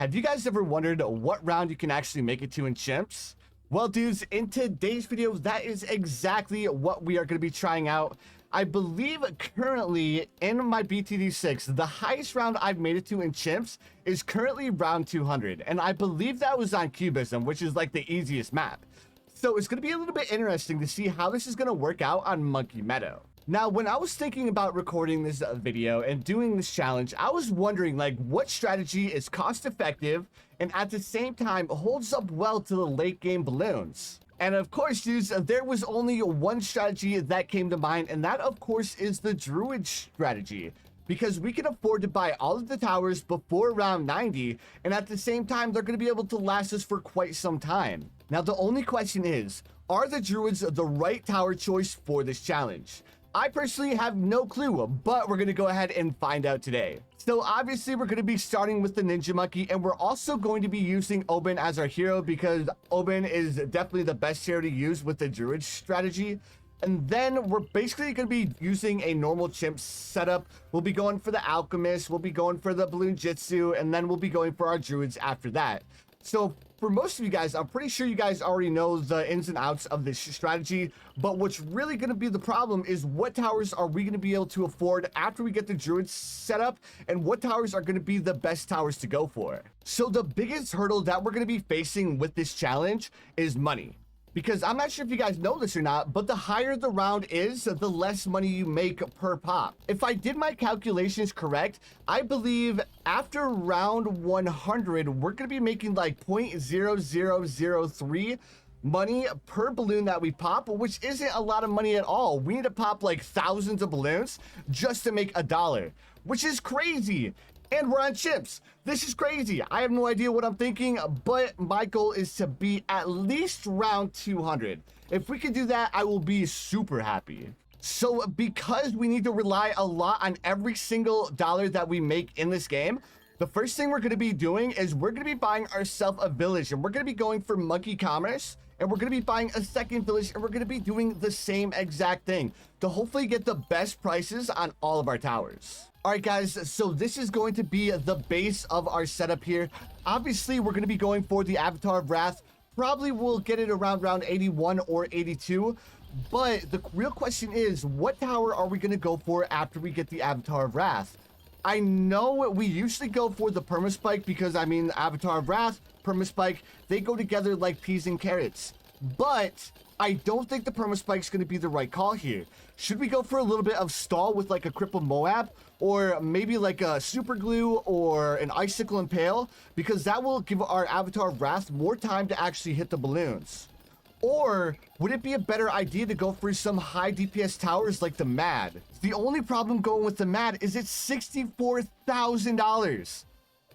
Have you guys ever wondered what round you can actually make it to in Chimps? Well, dudes, in today's video, that is exactly what we are going to be trying out. I believe currently in my BTD6, the highest round I've made it to in Chimps is currently round 200. And I believe that was on Cubism, which is like the easiest map. So it's going to be a little bit interesting to see how this is going to work out on Monkey Meadow. Now, when I was thinking about recording this video and doing this challenge, I was wondering like what strategy is cost effective and at the same time holds up well to the late game balloons. And of course, dudes, there was only one strategy that came to mind, and that of course is the Druid strategy. Because we can afford to buy all of the towers before round 90, and at the same time, they're going to be able to last us for quite some time. Now, the only question is, are the Druids the right tower choice for this challenge? I personally have no clue, but we're going to go ahead and find out today. So obviously we're going to be starting with the Ninja Monkey, and we're also going to be using Oben as our hero because Oben is definitely the best hero to use with the Druid strategy. And then we're basically going to be using a normal chimp setup. We'll be going for the Alchemist, we'll be going for the Bloon Jitsu, and then we'll be going for our Druids after that. So for most of you guys, I'm pretty sure you guys already know the ins and outs of this strategy, but what's really going to be the problem is what towers are we going to be able to afford after we get the Druids set up, and what towers are going to be the best towers to go for. So the biggest hurdle that we're going to be facing with this challenge is money. Because I'm not sure if you guys know this or not, but the higher the round is, the less money you make per pop. If I did my calculations correct, I believe after round 100, we're going to be making like 0.0003 money per balloon that we pop, which isn't a lot of money at all. We need to pop like thousands of balloons just to make $1, which is crazy. And we're on Chimps. This is crazy. I have no idea what I'm thinking, but my goal is to be at least round 200. If we can do that, I will be super happy. So because we need to rely a lot on every single dollar that we make in this game, the first thing we're going to be doing is we're going to be buying ourselves a village, and we're going to be going for monkey commerce, and we're going to be buying a second village, and we're going to be doing the same exact thing to hopefully get the best prices on all of our towers. All right, guys, so this is going to be the base of our setup here. Obviously, we're going to be going for the Avatar of Wrath. Probably we'll get it around round 81 or 82. But the real question is, what tower are we going to go for after we get the Avatar of Wrath? I know we usually go for the Permaspike because, I mean, Avatar of Wrath, Permaspike, they go together like peas and carrots. But I don't think the Permaspike is going to be the right call here. Should we go for a little bit of stall with like a Cripple Moab, or maybe like a Super Glue or an Icicle Impale? Because that will give our Avatar of Wrath more time to actually hit the balloons. Or would it be a better idea to go for some high DPS towers like the Mad? The only problem going with the Mad is it's $64,000.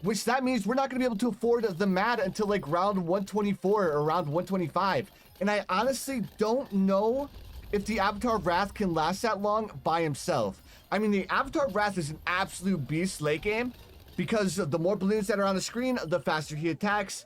Which that means we're not going to be able to afford the Mad until like round 124 or round 125. And I honestly don't know if the Avatar of Wrath can last that long by himself. I mean, the Avatar of Wrath is an absolute beast late game because the more balloons that are on the screen, the faster he attacks.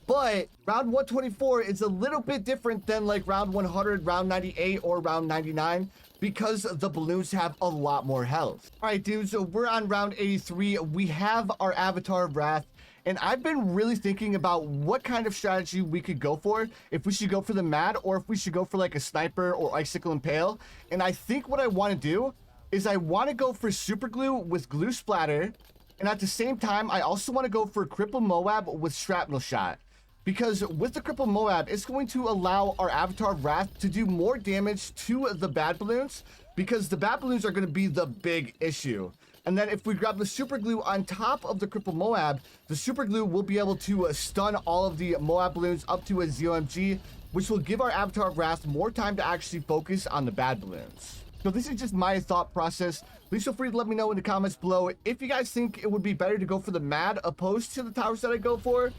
But round 124 is a little bit different than like round 100, round 98, or round 99 because the balloons have a lot more health. All right, dudes, so we're on round 83. We have our Avatar of Wrath, and I've been really thinking about what kind of strategy we could go for, if we should go for the Mad or if we should go for like a Sniper or Icicle Impale. And I think what I want to do is I want to go for Super Glue with Glue Splatter, and at the same time, I also want to go for Cripple Moab with Shrapnel Shot. Because with the Cripple Moab, it's going to allow our Avatar of Wrath to do more damage to the bad balloons, because the bad balloons are going to be the big issue. And then if we grab the Super Glue on top of the Cripple Moab, the Super Glue will be able to stun all of the Moab balloons up to a ZOMG, which will give our Avatar of Wrath more time to actually focus on the bad balloons. So this is just my thought process. Please feel free to let me know in the comments below if you guys think it would be better to go for the Mad opposed to the towers that I go for.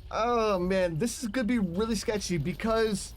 Oh man, this is gonna be really sketchy because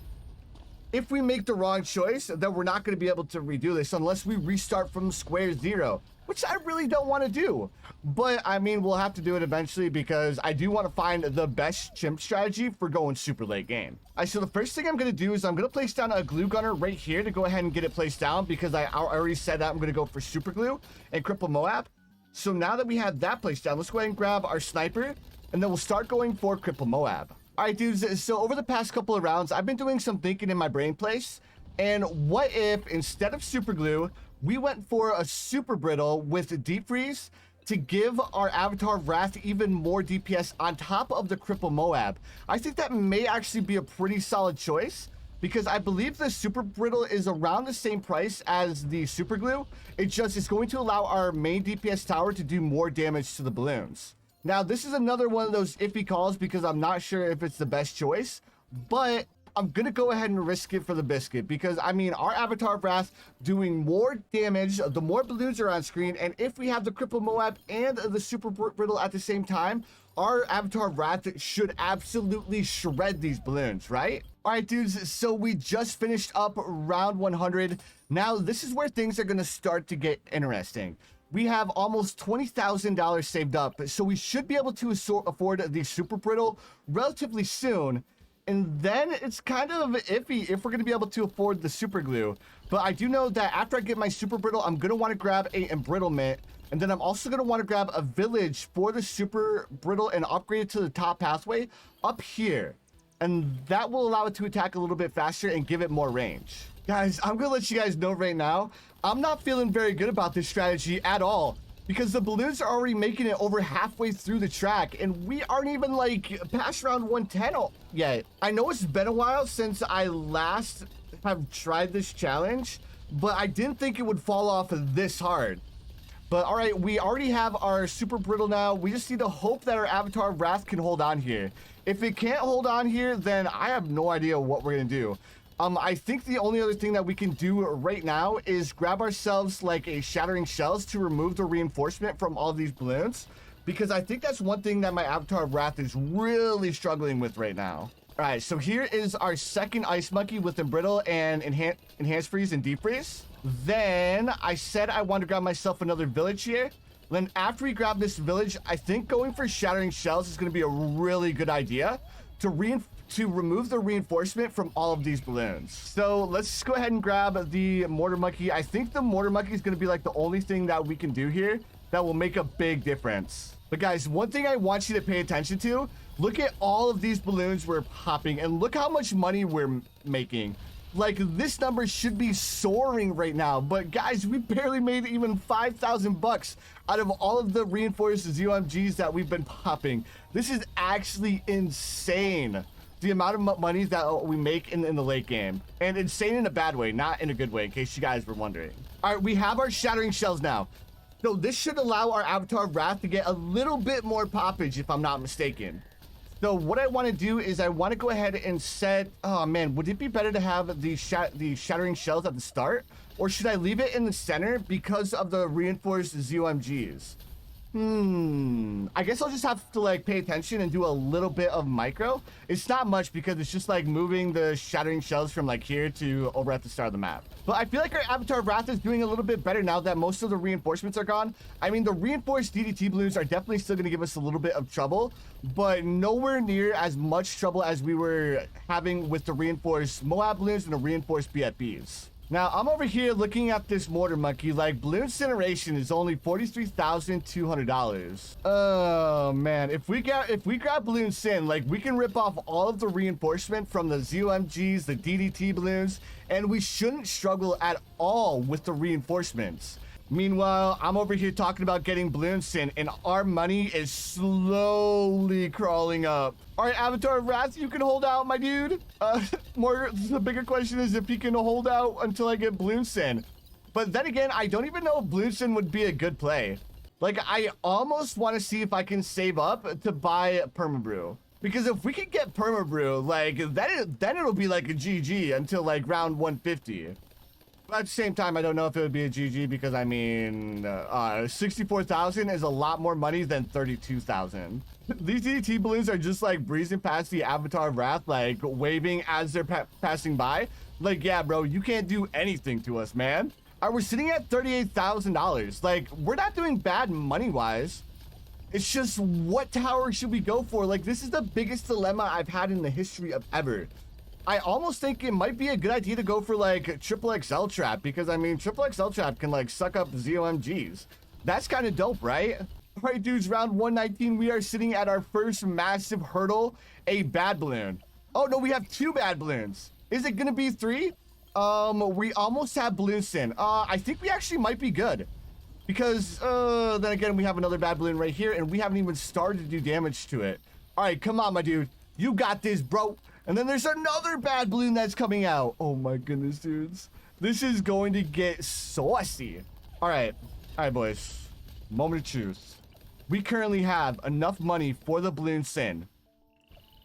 if we make the wrong choice, then we're not gonna be able to redo this unless we restart from square zero, which I really don't want to do. But I mean, we'll have to do it eventually because I do want to find the best chimp strategy for going super late game. So the first thing I'm going to do is I'm going to place down a glue gunner right here to go ahead and get it placed down because I already said that I'm going to go for Super Glue and Cripple Moab. So now that we have that placed down, let's go ahead and grab our Sniper. and then we'll start going for Cripple Moab. All right, dudes, so over the past couple of rounds, I've been doing some thinking in my brain place. And what if instead of super glue, we went for a super brittle with deep freeze to give our Avatar of Wrath even more DPS on top of the Cripple Moab? I think that may actually be a pretty solid choice, because I believe the super brittle is around the same price as the super glue. It just is going to allow our main DPS tower to do more damage to the balloons. Now, this is another one of those iffy calls because I'm not sure if it's the best choice, but I'm gonna go ahead and risk it for the biscuit, because I mean, our Avatar of Wrath doing more damage, the more balloons are on screen, and if we have the Cripple Moab and the super brittle at the same time, our Avatar of Wrath should absolutely shred these balloons, right? All right, dudes, so we just finished up round 100. Now, this is where things are gonna start to get interesting. We have almost $20,000 saved up, so we should be able to afford the super brittle relatively soon. And then it's kind of iffy if we're going to be able to afford the super glue. But I do know that after I get my super brittle, I'm going to want to grab a embrittlement. And then I'm also going to want to grab a village for the super brittle and upgrade it to the top pathway up here. And that will allow it to attack a little bit faster and give it more range. Guys, I'm going to let you guys know right now, I'm not feeling very good about this strategy at all, because the balloons are already making it over halfway through the track, and we aren't even like past round 110 yet. I know it's been a while since I last have tried this challenge, but I didn't think it would fall off this hard. But all right, we already have our super brittle now. We just need to hope that our Avatar of Wrath can hold on here. If it can't hold on here, then I have no idea what we're gonna do. I think the only other thing that we can do right now is grab ourselves like a Shattering Shells to remove the reinforcement from all of these balloons, because I think that's one thing that my Avatar of Wrath is really struggling with right now. All right, so here is our second Ice Monkey with Embrittle and Enhanced Freeze and Deep Freeze. Then I said I want to grab myself another village here. Then after we grab this village, I think going for Shattering Shells is going to be a really good idea to remove the reinforcement from all of these balloons. So let's just go ahead and grab the Mortar Monkey. I think the Mortar Monkey is going to be like the only thing that we can do here that will make a big difference. But guys, one thing I want you to pay attention to, look at all of these balloons we're popping and look how much money we're making. Like, this number should be soaring right now, but guys, we barely made even 5,000 bucks out of all of the reinforced ZOMGs that we've been popping. This is actually insane, the amount of money that we make in the late game. And insane in a bad way, not in a good way, in case you guys were wondering. All right, we have our Shattering Shells now. So this should allow our Avatar of Wrath to get a little bit more poppage, if I'm not mistaken. So what I want to do is I want to go ahead and set, oh man, would it be better to have the Shattering Shells at the start? Or should I leave it in the center because of the reinforced ZOMGs? I guess I'll just have to like pay attention and do a little bit of micro. It's not much because it's just like moving the Shattering Shells from like here to over at the start of the map. But I feel like our Avatar of Wrath is doing a little bit better now that most of the reinforcements are gone. I mean, the reinforced DDT balloons are definitely still going to give us a little bit of trouble, but nowhere near as much trouble as we were having with the reinforced Moab balloons and the reinforced BFBs. Now, I'm over here looking at this Mortar Monkey, like, Bloon Incineration is only $43,200. Oh, man. If we grab Bloon Sin, like, we can rip off all of the reinforcement from the ZOMGs, the DDT balloons, and we shouldn't struggle at all with the reinforcements. Meanwhile, I'm over here talking about getting Bloon Sin, and our money is slowly crawling up. All right, Avatar of Wrath, you can hold out, my dude. The bigger question is if he can hold out until I get Bloon Sin. But then again, I don't even know if Bloon Sin would be a good play. Like, I almost want to see if I can save up to buy Permabrew. Because if we can get Permabrew, like, then it'll be like a GG until like round 150. But at the same time, I don't know if it would be a GG because, I mean, 64,000 is a lot more money than 32,000. These DDT balloons are just, like, breezing past the Avatar of Wrath, like, waving as they're passing by. Like, yeah, bro, you can't do anything to us, man. All right, we're sitting at $38,000. Like, we're not doing bad money-wise. It's just, what tower should we go for? Like, this is the biggest dilemma I've had in the history of ever. I almost think it might be a good idea to go for like triple XL trap because I mean triple XL trap can like suck up ZOMGs. That's kind of dope, right? All right, dudes, round 119. We are sitting at our first massive hurdle, a bad balloon. Oh, no, we have 2 bad balloons. Is it going to be 3? We almost have balloons in. I think we actually might be good. Because, then again, we have another bad balloon right here, and we haven't even started to do damage to it. All right, come on, my dude. You got this, bro. And then there's another bad balloon that's coming out. Oh, my goodness, dudes. This is going to get saucy. All right, boys. Moment of truth. We currently have enough money for the balloon sin.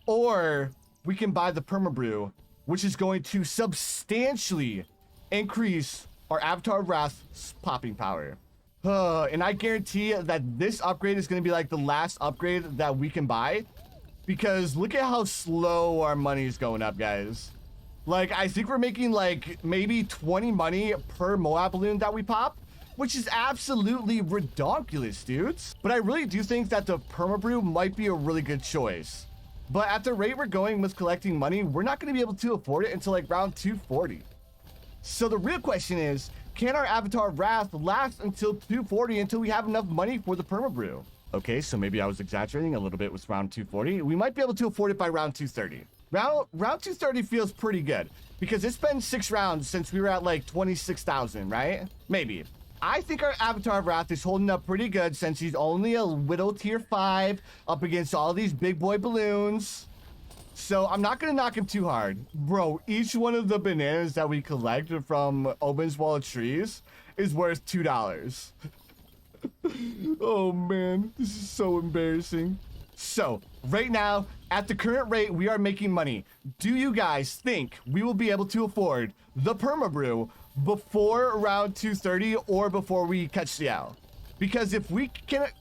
Or we can buy the permabrew, which is going to substantially increase our Avatar of Wrath's popping power. And I guarantee that this upgrade is going to be like the last upgrade that we can buy, because look at how slow our money is going up, guys. Like, I think we're making like maybe 20 money per Moab balloon that we pop, which is absolutely ridiculous, dudes. But I really do think that the permabrew might be a really good choice. But at the rate we're going with collecting money, we're not going to be able to afford it until like round 240. So the real question is, can our Avatar of Wrath last until 240 until we have enough money for the permabrew? Okay, so maybe I was exaggerating a little bit with round 240. We might be able to afford it by round 230. Round 230 feels pretty good because it's been 6 rounds since we were at like 26,000, right? Maybe. I think our Avatar of Wrath is holding up pretty good since he's only a little tier 5 up against all these big boy balloons. So I'm not going to knock him too hard. Bro, each one of the bananas that we collect from Oben's Wall of Trees is worth $2. Oh man, this is so embarrassing. So right now, at the current rate we are making money, do you guys think we will be able to afford the permabrew before round 230 or before we catch the owl? Because if we can't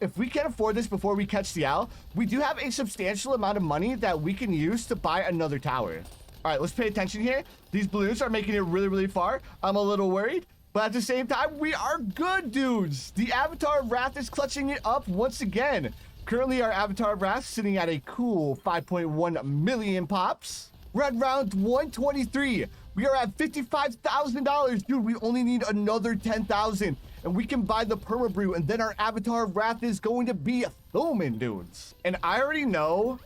afford this before we catch the owl, we do have a substantial amount of money that we can use to buy another tower. All right, let's pay attention here. These balloons are making it really, really far. I'm a little worried, but at the same time, we are good, dudes. The Avatar of Wrath is clutching it up once again. Currently, our Avatar of Wrath sitting at a cool 5.1 million pops. We're at round 123. We are at $55,000. Dude, we only need another 10,000. And we can buy the permabrew, and then our Avatar of Wrath is going to be a thumbing, dudes. And I already know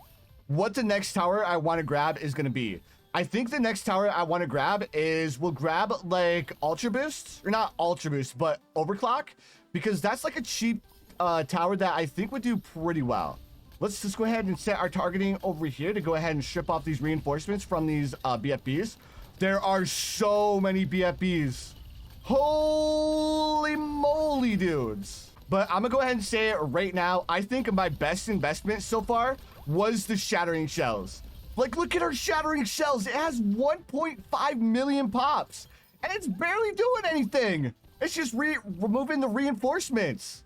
what the next tower I want to grab is going to be. I think the next tower I want to grab is, we'll grab like Ultra Boost, or not Ultra Boost, but Overclock, because that's like a cheap tower that I think would do pretty well. Let's just go ahead and set our targeting over here to go ahead and strip off these reinforcements from these BFBs. There are so many BFBs. Holy moly, dudes. But I'm gonna go ahead and say it right now. I think my best investment so far was the Shattering Shells. Like, look at our Shattering Shells. It has 1.5 million pops. And it's barely doing anything. It's just removing the reinforcements.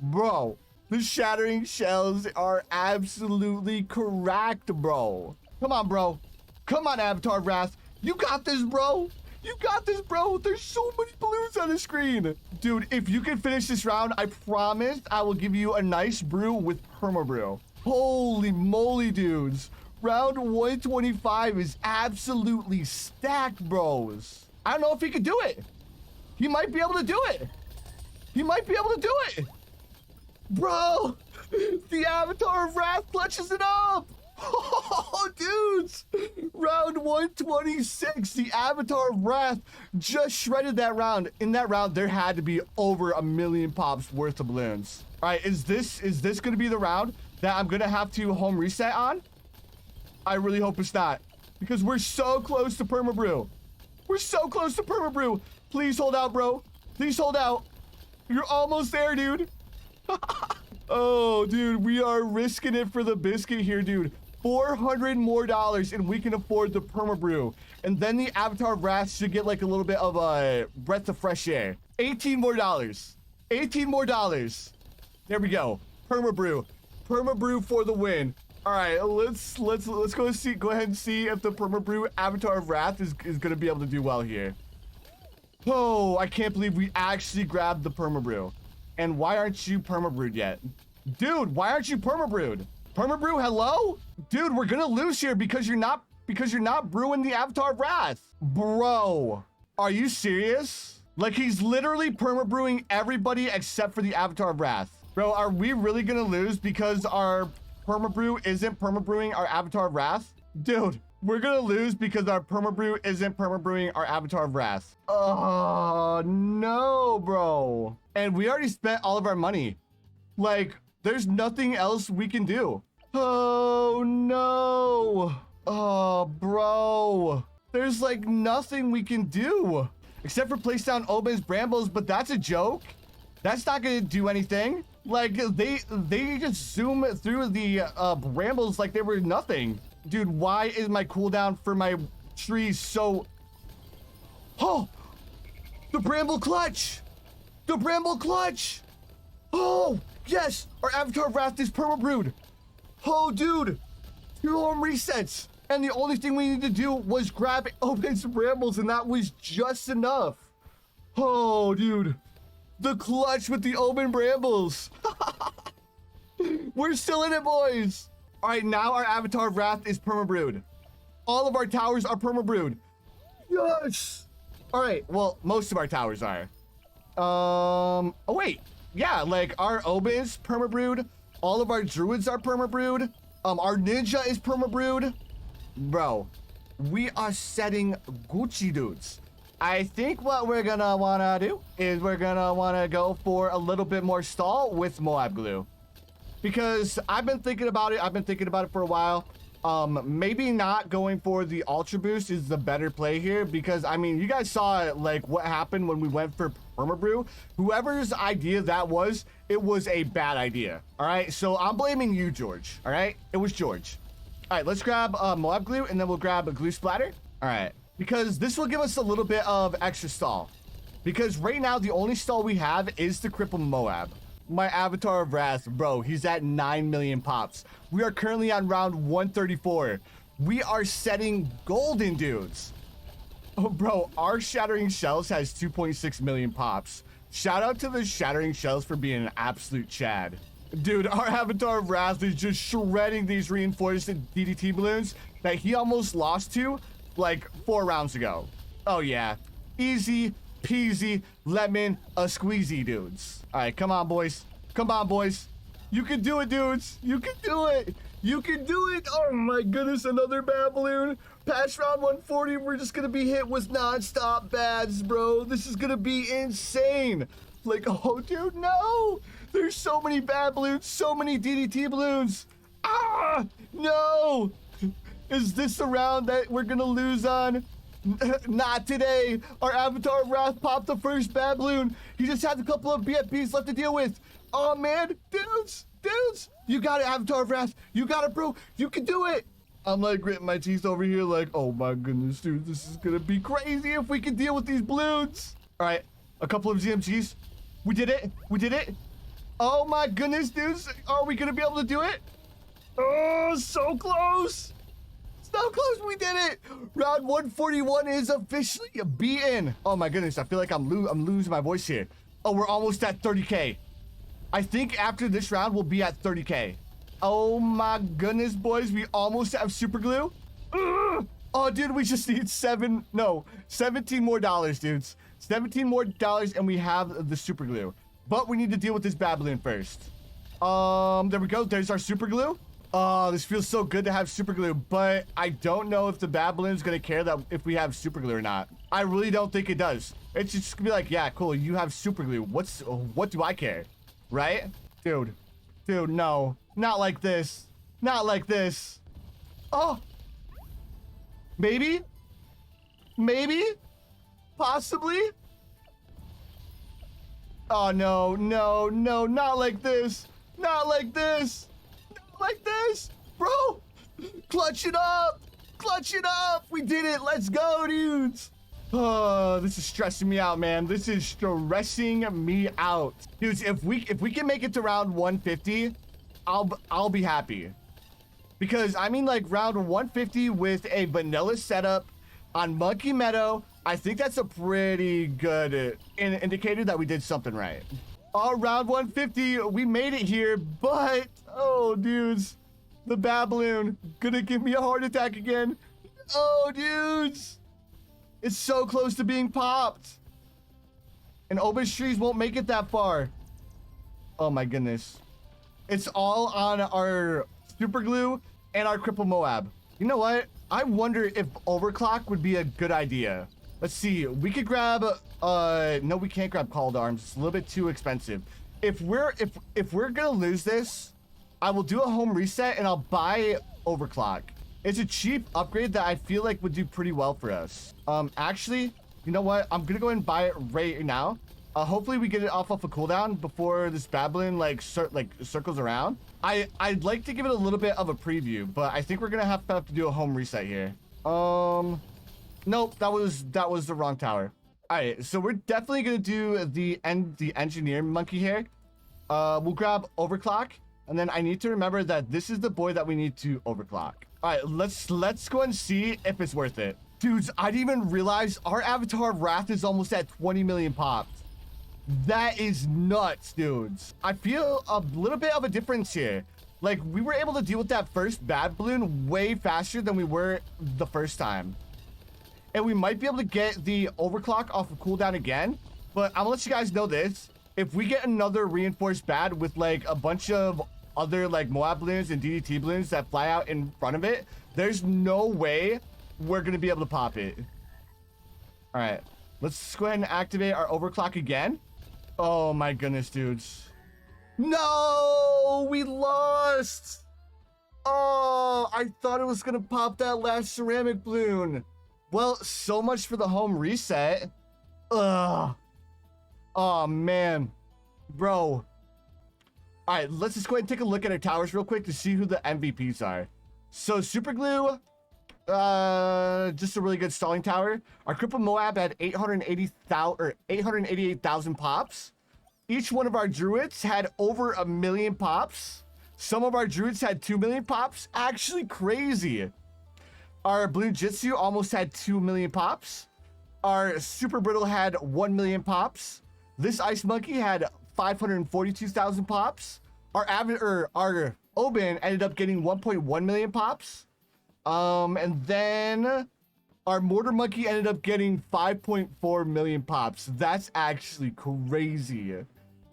Bro, the Shattering Shells are absolutely correct, bro. Come on, bro. Come on, Avatar Wrath. You got this, bro. You got this, bro. There's so many balloons on the screen. Dude, if you can finish this round, I promise I will give you a nice brew with permabrew. Holy moly, dudes. Round 125 is absolutely stacked, bros. I don't know if he could do it. He might be able to do it. He might be able to do it. Bro, the Avatar of Wrath clutches it up. Oh, dudes. Round 126, the Avatar of Wrath just shredded that round. In that round, there had to be over 1 million pops worth of balloons. All right, is this going to be the round that I'm going to have to home reset on? I really hope it's not, because we're so close to permabrew. We're so close to permabrew. Please hold out, bro. Please hold out. You're almost there, dude. Oh, dude, we are risking it for the biscuit here, dude. $400 more and we can afford the permabrew. And then the Avatar of Wrath should get like a little bit of a breath of fresh air. $18 more. $18 more. There we go. Permabrew. Permabrew for the win. All right, let's go ahead and see if the permabrew Avatar of Wrath is gonna be able to do well here. Oh, I can't believe we actually grabbed the permabrew. And why aren't you permabrewed yet? Dude, why aren't you permabrewed? Permabrew, hello? Dude, we're gonna lose here because you're not brewing the Avatar of Wrath. Bro, are you serious? Like, he's literally permabrewing everybody except for the Avatar of Wrath. Bro, are we really gonna lose because our permabrew isn't permabrewing our Avatar of Wrath? Dude, we're gonna lose because our permabrew isn't permabrewing our Avatar of Wrath. Oh, no, bro. And we already spent all of our money. Like, there's nothing else we can do. Oh, no. Oh, bro. There's like nothing we can do except for place down Oben's Brambles, but that's a joke. That's not gonna do anything. Like, they just zoom through the brambles like they were nothing. Dude, why is my cooldown for my trees so... Oh, the bramble clutch. The bramble clutch. Oh, yes, our Avatar of Wrath is permabrewed. Oh, dude, 2 home resets. And the only thing we needed to do was grab Oben's Brambles, and that was just enough. Oh, dude, the clutch with the Oben Brambles. We're still in it, boys. All right, now our Avatar of Wrath is permabrewed. All of our towers are permabrewed. Yes. All right, well, most of our towers are. Oh, wait. Yeah, like our Oben is permabrewed. All of our Druids are permabrewed. Our Ninja is permabrewed. Bro, we are setting Gucci, dudes. I think what we're gonna wanna do is we're gonna wanna go for a little bit more stall with Moab glue, because I've been thinking about it for a while. Maybe not going for the ultra boost is the better play here, because I mean, you guys saw like what happened when we went for permabrew. Whoever's idea that was, it was a bad idea. All right, so I'm blaming you, George. All right, it was George. All right, let's grab Moab glue, and then we'll grab a glue splatter. All right, because this will give us a little bit of extra stall, because right now the only stall we have is to cripple Moab. My Avatar of Wrath, bro, he's at 9 million pops. We are currently on round 134. We are setting golden, dudes. Oh, bro, our Shattering Shells has 2.6 million pops. Shout out to the Shattering Shells for being an absolute chad. Dude, our Avatar of Wrath is just shredding these reinforced DDT balloons that he almost lost to like 4 rounds ago. Oh, yeah. Easy peasy lemon a squeezy, dudes. All right, come on, boys. Come on, boys. You can do it, dudes. You can do it. You can do it. Oh, my goodness. Another bad balloon. Past round 140, we're just going to be hit with non-stop bads, bro. This is going to be insane. Like, oh, dude, no. There's so many bad balloons, so many DDT balloons. Ah, no. Is this the round that we're going to lose on? Not today. Our Avatar of Wrath popped the first bad balloon. He just has a couple of BFBs left to deal with. Oh, man. Dudes. You got it, Avatar of Wrath. You got it, bro. You can do it. I'm like gritting my teeth over here like, oh, my goodness, dude. This is going to be crazy if we can deal with these balloons. All right. A couple of ZMGs. We did it. Oh my goodness, dudes. Are we gonna be able to do it? Oh, so close. So close, we did it. Round 141 is officially beaten. Oh my goodness, I feel like I'm losing my voice here. Oh, we're almost at 30K. I think after this round, we'll be at 30K. Oh my goodness, boys. We almost have super glue. Ugh. Oh, dude, we just need 17 more dollars, dudes. 17 more dollars and we have the super glue. But we need to deal with this bad balloon first. There we go. There's our super glue. Oh, this feels so good to have super glue, but I don't know if the bad balloon is going to care that if we have super glue or not. I really don't think it does. It's just going to be like, yeah, cool. You have super glue. What do I care? Right? Dude, no. Not like this. Not like this. Oh. Maybe? Possibly? Oh, no, not like this. Not like this. Not like this. Bro, clutch it up. We did it. Let's go, dudes. Oh, this is stressing me out, man. This is stressing me out. Dudes, if we can make it to round 150, I'll be happy. Because, I mean, like, round 150 with a vanilla setup on Monkey Meadow, I think that's a pretty good indicator that we did something right. Round 150, we made it here, but, oh, dudes, the bad balloon gonna give me a heart attack again. Oh, dudes, it's so close to being popped. And Oben's trees won't make it that far. Oh my goodness. It's all on our super glue and our cripple Moab. You know what? I wonder if overclock would be a good idea. Let's see. We could grab no, we can't grab called arms. It's a little bit too expensive. If we're gonna lose this, I will do a home reset and I'll buy overclock. It's a cheap upgrade that I feel like would do pretty well for us. Actually, you know what? I'm gonna go ahead and buy it right now. Hopefully we get it off a cooldown before this babbling circles around. I'd like to give it a little bit of a preview, but I think we're gonna have to do a home reset here. Nope, that was the wrong tower. All right, so we're definitely gonna do the engineer monkey here. We'll grab overclock, and then I need to remember that this is the boy that we need to overclock. All right, let's go and see if it's worth it. Dudes, I didn't even realize our avatar of Wrath is almost at 20 million pops. That is nuts, dudes. I feel a little bit of a difference here. Like, we were able to deal with that first bad balloon way faster than we were the first time. And we might be able to get the overclock off of cooldown again. But I'm gonna let you guys know this. If we get another reinforced bad with like a bunch of other like Moab balloons and DDT balloons that fly out in front of it, there's no way we're gonna be able to pop it. All right, let's go ahead and activate our overclock again. Oh my goodness, dudes. No, we lost. Oh, I thought it was gonna pop that last ceramic balloon. Well, so much for the home reset. Ugh. Oh man, bro. All right, let's just go ahead and take a look at our towers real quick to see who the MVPs are. So super glue, just a really good stalling tower. Our cripple Moab had 888,000 pops. Each one of our druids had over 1 million pops. Some of our druids had 2 million pops. Actually crazy. Our blue jitsu almost had 2 million pops. Our super brittle had 1 million pops. This ice monkey had 542,000 pops. Our Oban ended up getting 1.1 million pops. And then our mortar monkey ended up getting 5.4 million pops. That's actually crazy.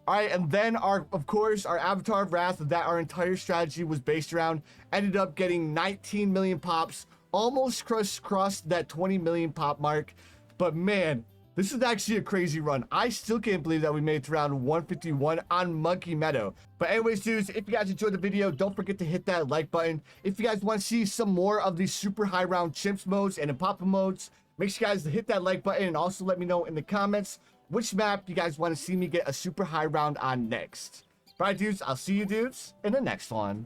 All right, and then of course, our avatar of Wrath that our entire strategy was based around ended up getting 19 million pops, almost crossed that 20 million pop mark. But man, this is actually a crazy run. I still can't believe that we made it to round 151 on Monkey Meadow. But anyways, dudes, if you guys enjoyed the video, don't forget to hit that like button. If you guys want to see some more of these super high round chimps modes and Impapa modes, make sure you guys hit that like button and also let me know in the comments which map you guys want to see me get a super high round on next. All right, dudes, I'll see you dudes in the next one.